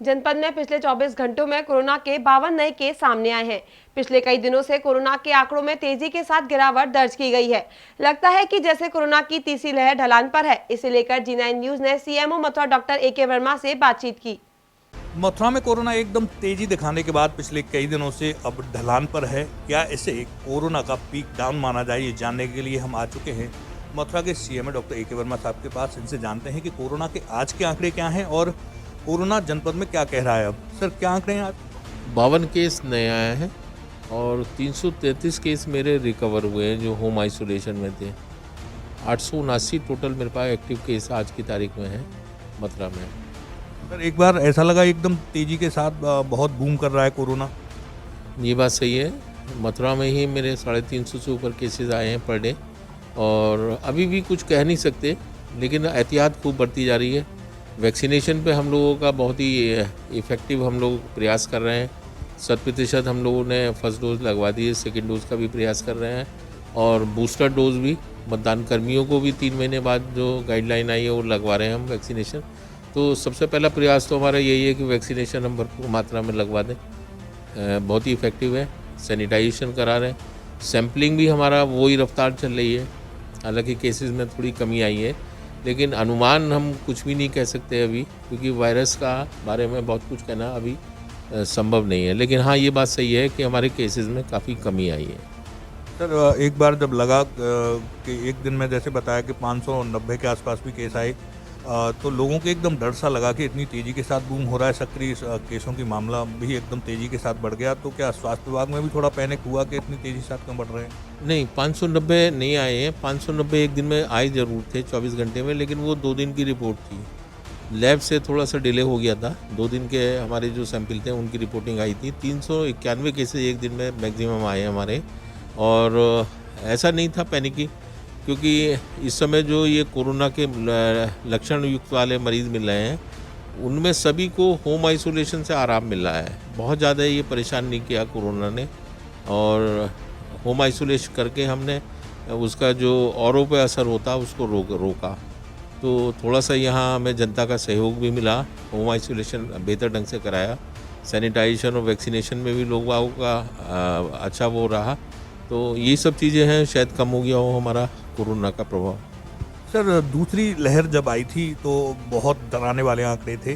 जनपद में पिछले 24 घंटों में कोरोना के 52 नए केस सामने आए हैं। पिछले कई दिनों से कोरोना के आंकड़ों में तेजी के साथ गिरावट दर्ज की गई है। लगता है कि जैसे कोरोना की तीसरी लहर ढलान पर है। इसे लेकर जी9 न्यूज ने CMO Mathura doctor A K. Verma से बातचीत की। मथुरा में कोरोना एकदम तेजी दिखाने के बाद पिछले कई दिनों से अब ढलान पर है। क्या इसे कोरोना का पीक डाउन माना जाए, ये जानने के लिए हम आ चुके हैं मथुरा के सीएमओ डॉक्टर ए.के. वर्मा साहब के पास। इनसे जानते हैं कि कोरोना के आज के आंकड़े क्या हैं और कोरोना जनपद में क्या कह रहा है। अब सर क्या आंकड़े हैं आज? 52 केस नए आए हैं और 333 केस मेरे रिकवर हुए हैं जो होम आइसोलेशन में थे। 879 टोटल मेरे पास एक्टिव केस आज की तारीख में है मथुरा में। सर एक बार ऐसा लगा एकदम तेजी के साथ बहुत बूम कर रहा है कोरोना। ये बात सही है, मथुरा में ही मेरे 350 से ऊपर केसेस आए हैं पर डे और अभी भी कुछ कह नहीं सकते, लेकिन एहतियात खूब बढ़ती जा रही है। वैक्सीनेशन पे हम लोगों का बहुत ही इफ़ेक्टिव हम लोग प्रयास कर रहे हैं। 100% हम लोगों ने फर्स्ट डोज लगवा दी है, सेकेंड डोज का भी प्रयास कर रहे हैं और बूस्टर डोज भी मतदान कर्मियों को भी 3 महीने बाद जो गाइडलाइन आई है वो लगवा रहे हैं हम वैक्सीनेशन। तो सबसे पहला प्रयास तो हमारा यही है कि वैक्सीनेशन हम भरपूर मात्रा में लगवा दें। बहुत ही इफ़ेक्टिव है। सैनिटाइजेशन करा रहे हैं, सैम्पलिंग भी हमारा वही रफ्तार चल रही है। हालांकि केसेस में थोड़ी कमी आई है, लेकिन अनुमान हम कुछ भी नहीं कह सकते अभी, क्योंकि वायरस का बारे में बहुत कुछ कहना अभी संभव नहीं है। लेकिन हाँ, ये बात सही है कि हमारे केसेस में काफ़ी कमी आई है। सर एक बार जब लगा कि एक दिन में जैसे बताया कि 590 के आसपास भी केस आए, तो लोगों को एकदम डर सा लगा कि इतनी तेज़ी के साथ बूम हो रहा है, सक्रिय केसों की मामला भी एकदम तेज़ी के साथ बढ़ गया। तो क्या स्वास्थ्य विभाग में भी थोड़ा पैनिक हुआ कि इतनी तेज़ी के साथ क्यों बढ़ रहे हैं? नहीं, 590 नहीं आए हैं। 590 एक दिन में आए ज़रूर थे 24 घंटे में, लेकिन वो 2 दिन की रिपोर्ट थी। लैब से थोड़ा सा डिले हो गया था। 2 दिन के हमारे जो सैंपल थे उनकी रिपोर्टिंग आई थी। 391 केसेज एक दिन में मैक्सिमम आए हमारे। और ऐसा नहीं था पैनिकी, क्योंकि इस समय जो ये कोरोना के लक्षण युक्त वाले मरीज़ मिल रहे हैं, उनमें सभी को होम आइसोलेशन से आराम मिल रहा है। बहुत ज़्यादा ये परेशान नहीं किया कोरोना ने, और होम आइसोलेशन करके हमने उसका जो औरों पे असर होता उसको रोका। तो थोड़ा सा यहाँ हमें जनता का सहयोग भी मिला। होम आइसोलेशन बेहतर ढंग से कराया। सैनिटाइजेशन और वैक्सीनेशन में भी लोगों का अच्छा वो रहा। तो ये सब चीज़ें हैं, शायद कम हो गया हो हमारा कोरोना का प्रभाव। सर दूसरी लहर जब आई थी तो बहुत डराने वाले आंकड़े थे।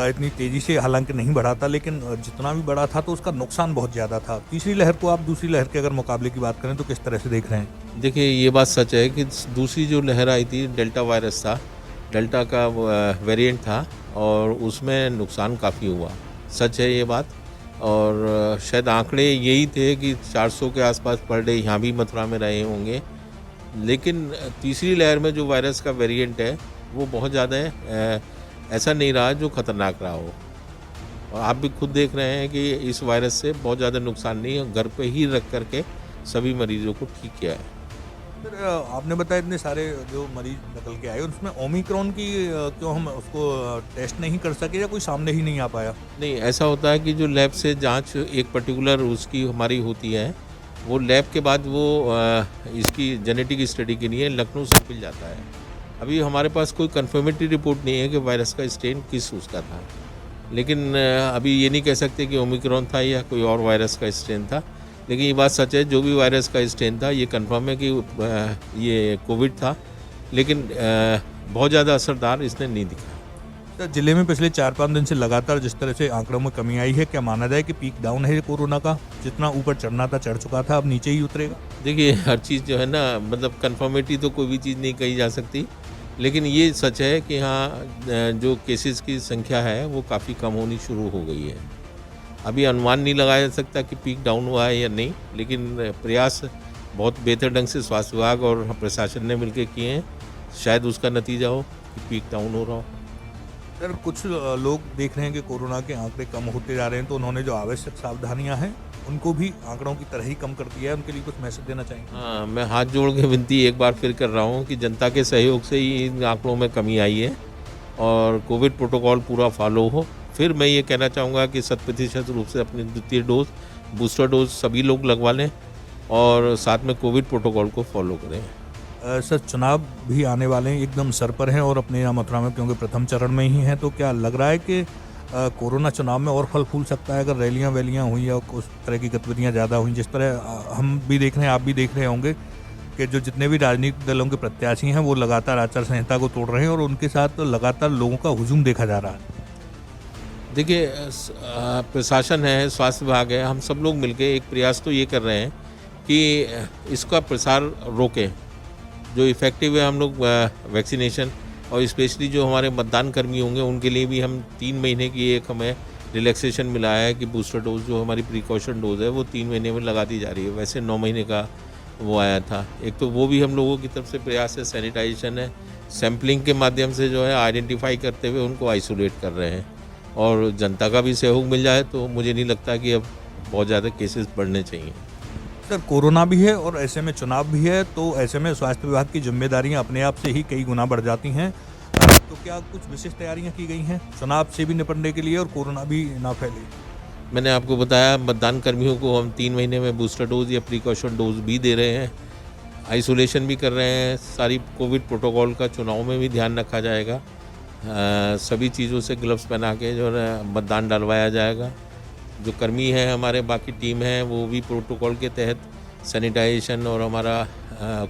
इतनी तेज़ी से हालांकि नहीं बढ़ा था, लेकिन जितना भी बढ़ा था तो उसका नुकसान बहुत ज़्यादा था। तीसरी लहर को आप दूसरी लहर के अगर मुकाबले की बात करें तो किस तरह से देख रहे हैं? देखिए, ये बात सच है कि दूसरी जो लहर आई थी, डेल्टा वायरस था, डेल्टा का वेरिएंट था और उसमें नुकसान काफ़ी हुआ। सच है ये बात। और शायद आंकड़े यही थे कि 400 के आसपास पर डे यहाँ भी मथुरा में रहे होंगे। लेकिन तीसरी लहर में जो वायरस का वेरिएंट है वो बहुत ज़्यादा है, ऐसा नहीं रहा जो ख़तरनाक रहा हो। और आप भी खुद देख रहे हैं कि इस वायरस से बहुत ज़्यादा नुकसान नहीं है। घर पे ही रख करके सभी मरीजों को ठीक किया है। सर आपने बताया इतने सारे जो मरीज निकल के आए, उसमें ओमिक्रॉन की क्यों हम उसको टेस्ट नहीं कर सके या कोई सामने ही नहीं आ पाया? नहीं, ऐसा होता है कि जो लैब से जांच एक पर्टिकुलर उसकी हमारी होती है, वो लैब के बाद वो इसकी जेनेटिक स्टडी के लिए लखनऊ सैंपल जाता है। अभी हमारे पास कोई कन्फर्मेटरी रिपोर्ट नहीं है कि वायरस का स्ट्रेन किस उसका था। लेकिन अभी ये नहीं कह सकते कि ओमिक्रॉन था या कोई और वायरस का स्ट्रेन था। लेकिन ये बात सच है, जो भी वायरस का स्ट्रेन था ये कंफर्म है कि ये कोविड था, लेकिन बहुत ज़्यादा असरदार इसने नहीं दिखा। सर जिले में पिछले 4-5 दिन से लगातार जिस तरह से आंकड़ों में कमी आई है, क्या माना जाए कि पीक डाउन है कोरोना का? जितना ऊपर चढ़ना था चढ़ चुका था, अब नीचे ही उतरेगा? देखिए, हर चीज़ जो है ना, मतलब कन्फर्मेटी तो कोई भी चीज़ नहीं कही जा सकती, लेकिन ये सच है कि हाँ, जो केसेस की संख्या है वो काफ़ी कम होनी शुरू हो गई है। अभी अनुमान नहीं लगाया जा सकता कि पीक डाउन हुआ है या नहीं, लेकिन प्रयास बहुत बेहतर ढंग से स्वास्थ्य विभाग और प्रशासन ने मिलकर किए हैं। शायद उसका नतीजा हो कि पीक डाउन हो रहा हो। सर कुछ लोग देख रहे हैं कि कोरोना के आंकड़े कम होते जा रहे हैं, तो उन्होंने जो आवश्यक सावधानियां हैं उनको भी आंकड़ों की तरह ही कम कर दिया है। उनके लिए कुछ मैसेज देना चाहेंगे? हाँ, मैं हाथ जोड़ के विनती एक बार फिर कर रहा हूँ कि जनता के सहयोग से ही इन आंकड़ों में कमी आई है और कोविड प्रोटोकॉल पूरा फॉलो हो। फिर मैं ये कहना चाहूँगा कि 100% रूप से अपनी द्वितीय डोज, बूस्टर डोज सभी लोग लगवा लें और साथ में कोविड प्रोटोकॉल को फॉलो करें। सर चुनाव भी आने वाले हैं, एकदम सर पर हैं और अपने यहाँ मथुरा में क्योंकि प्रथम चरण में ही हैं, तो क्या लग रहा है कि कोरोना चुनाव में और फल फूल सकता है अगर रैलियां वैलियां हुई या उस तरह की गतिविधियां ज़्यादा हुई, जिस तरह हम भी देख रहे हैं, आप भी देख रहे होंगे कि जो जितने भी राजनीतिक दलों के प्रत्याशी हैं वो लगातार आचार संहिता को तोड़ रहे हैं और उनके साथ लगातार लोगों का हुजूम देखा जा रहा है। देखिए, प्रशासन है, स्वास्थ्य विभाग है, हम सब लोग मिलके एक प्रयास तो ये कर रहे हैं कि इसका प्रसार रोकें। जो इफ़ेक्टिव है हम लोग वैक्सीनेशन, और स्पेशली जो हमारे मतदान कर्मी होंगे उनके लिए भी हम 3 महीने की एक हमें रिलैक्सेशन मिला है कि बूस्टर डोज जो हमारी प्रिकॉशन डोज है वो 3 महीने में लगा दी जा रही है। वैसे 9 महीने का वो आया था। एक तो वो भी हम लोगों की तरफ से प्रयास है, सैनिटाइजेशन है, सैम्पलिंग के माध्यम से जो है आइडेंटिफाई करते हुए उनको आइसोलेट कर रहे हैं, और जनता का भी सहयोग मिल जाए तो मुझे नहीं लगता कि अब बहुत ज़्यादा केसेस बढ़ने चाहिए। सर, कोरोना भी है और ऐसे में चुनाव भी है, तो ऐसे में स्वास्थ्य विभाग की जिम्मेदारियां अपने आप से ही कई गुना बढ़ जाती हैं। तो क्या कुछ विशेष तैयारियां की गई हैं चुनाव से भी निपटने के लिए और कोरोना भी ना फैले? मैंने आपको बताया, मतदान कर्मियों को हम 3 महीने में बूस्टर डोज या प्रिकॉशन डोज भी दे रहे हैं, आइसोलेशन भी कर रहे हैं, सारी कोविड प्रोटोकॉल का चुनाव में भी ध्यान रखा जाएगा। सभी चीज़ों से ग्लव्स पहना के जो है मतदान डलवाया जाएगा। जो कर्मी हैं हमारे, बाकी टीम है, वो भी प्रोटोकॉल के तहत सैनिटाइजेशन और हमारा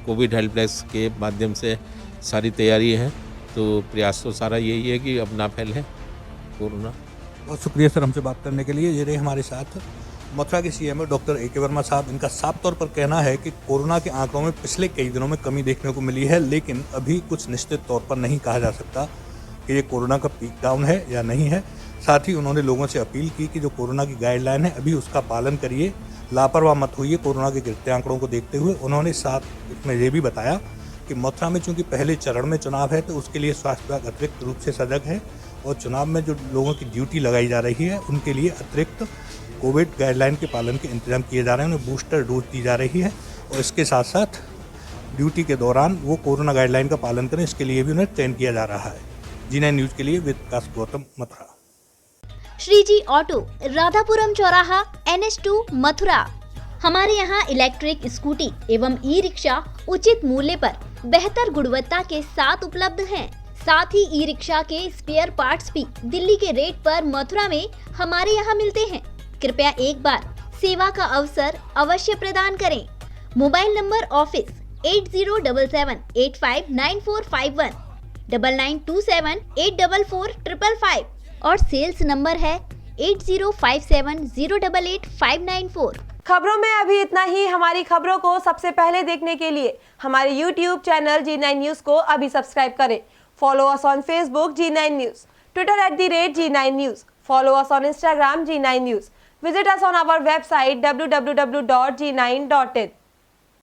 कोविड हेल्प डेस्क के माध्यम से सारी तैयारी है। तो प्रयास तो सारा यही है कि अब ना फैले कोरोना। बहुत शुक्रिया सर हमसे बात करने के लिए। ये रहे हमारे साथ मथुरा के सीएमओ डॉक्टर ए के वर्मा साहब। इनका साफ तौर पर कहना है कि कोरोना के आंकड़ों में पिछले कई दिनों में कमी देखने को मिली है, लेकिन अभी कुछ निश्चित तौर पर नहीं कहा जा सकता कि ये कोरोना का पीक डाउन है या नहीं है। साथ ही उन्होंने लोगों से अपील की कि जो कोरोना की गाइडलाइन है अभी उसका पालन करिए, लापरवाह मत होइए कोरोना के गिरते आंकड़ों को देखते हुए। उन्होंने साथ इसमें ये भी बताया कि मथुरा में चूंकि पहले चरण में चुनाव है तो उसके लिए स्वास्थ्य विभाग अतिरिक्त रूप से सजग है, और चुनाव में जो लोगों की ड्यूटी लगाई जा रही है उनके लिए अतिरिक्त कोविड गाइडलाइन के पालन के इंतजाम किए जा रहे हैं, उन्हें बूस्टर डोज दी जा रही है, और इसके साथ साथ ड्यूटी के दौरान वो कोरोना गाइडलाइन का पालन करें, इसके लिए भी उन्हें ट्रेन किया जा रहा है। जी9 न्यूज़ के लिए विकास गौतम, मथुरा। श्रीजी ऑटो, राधापुरम चौराहा, NH2 मथुरा। हमारे यहाँ इलेक्ट्रिक स्कूटी एवं ई रिक्शा उचित मूल्य पर बेहतर गुणवत्ता के साथ उपलब्ध हैं। साथ ही ई रिक्शा के स्पेयर पार्ट्स भी दिल्ली के रेट पर मथुरा में हमारे यहाँ मिलते हैं। कृपया एक बार सेवा का अवसर अवश्य प्रदान करें। मोबाइल नंबर ऑफिस 8077859451, 9927844555 और सेल्स नंबर है 8057088594। खबरों में अभी इतना ही। हमारी खबरों को सबसे पहले देखने के लिए हमारे YouTube चैनल G9 न्यूज़ को अभी सब्सक्राइब करें। Follow us on Facebook G9 news, Twitter @G9 news, follow us on Instagram G9 news, visit us on our website www.g9.in।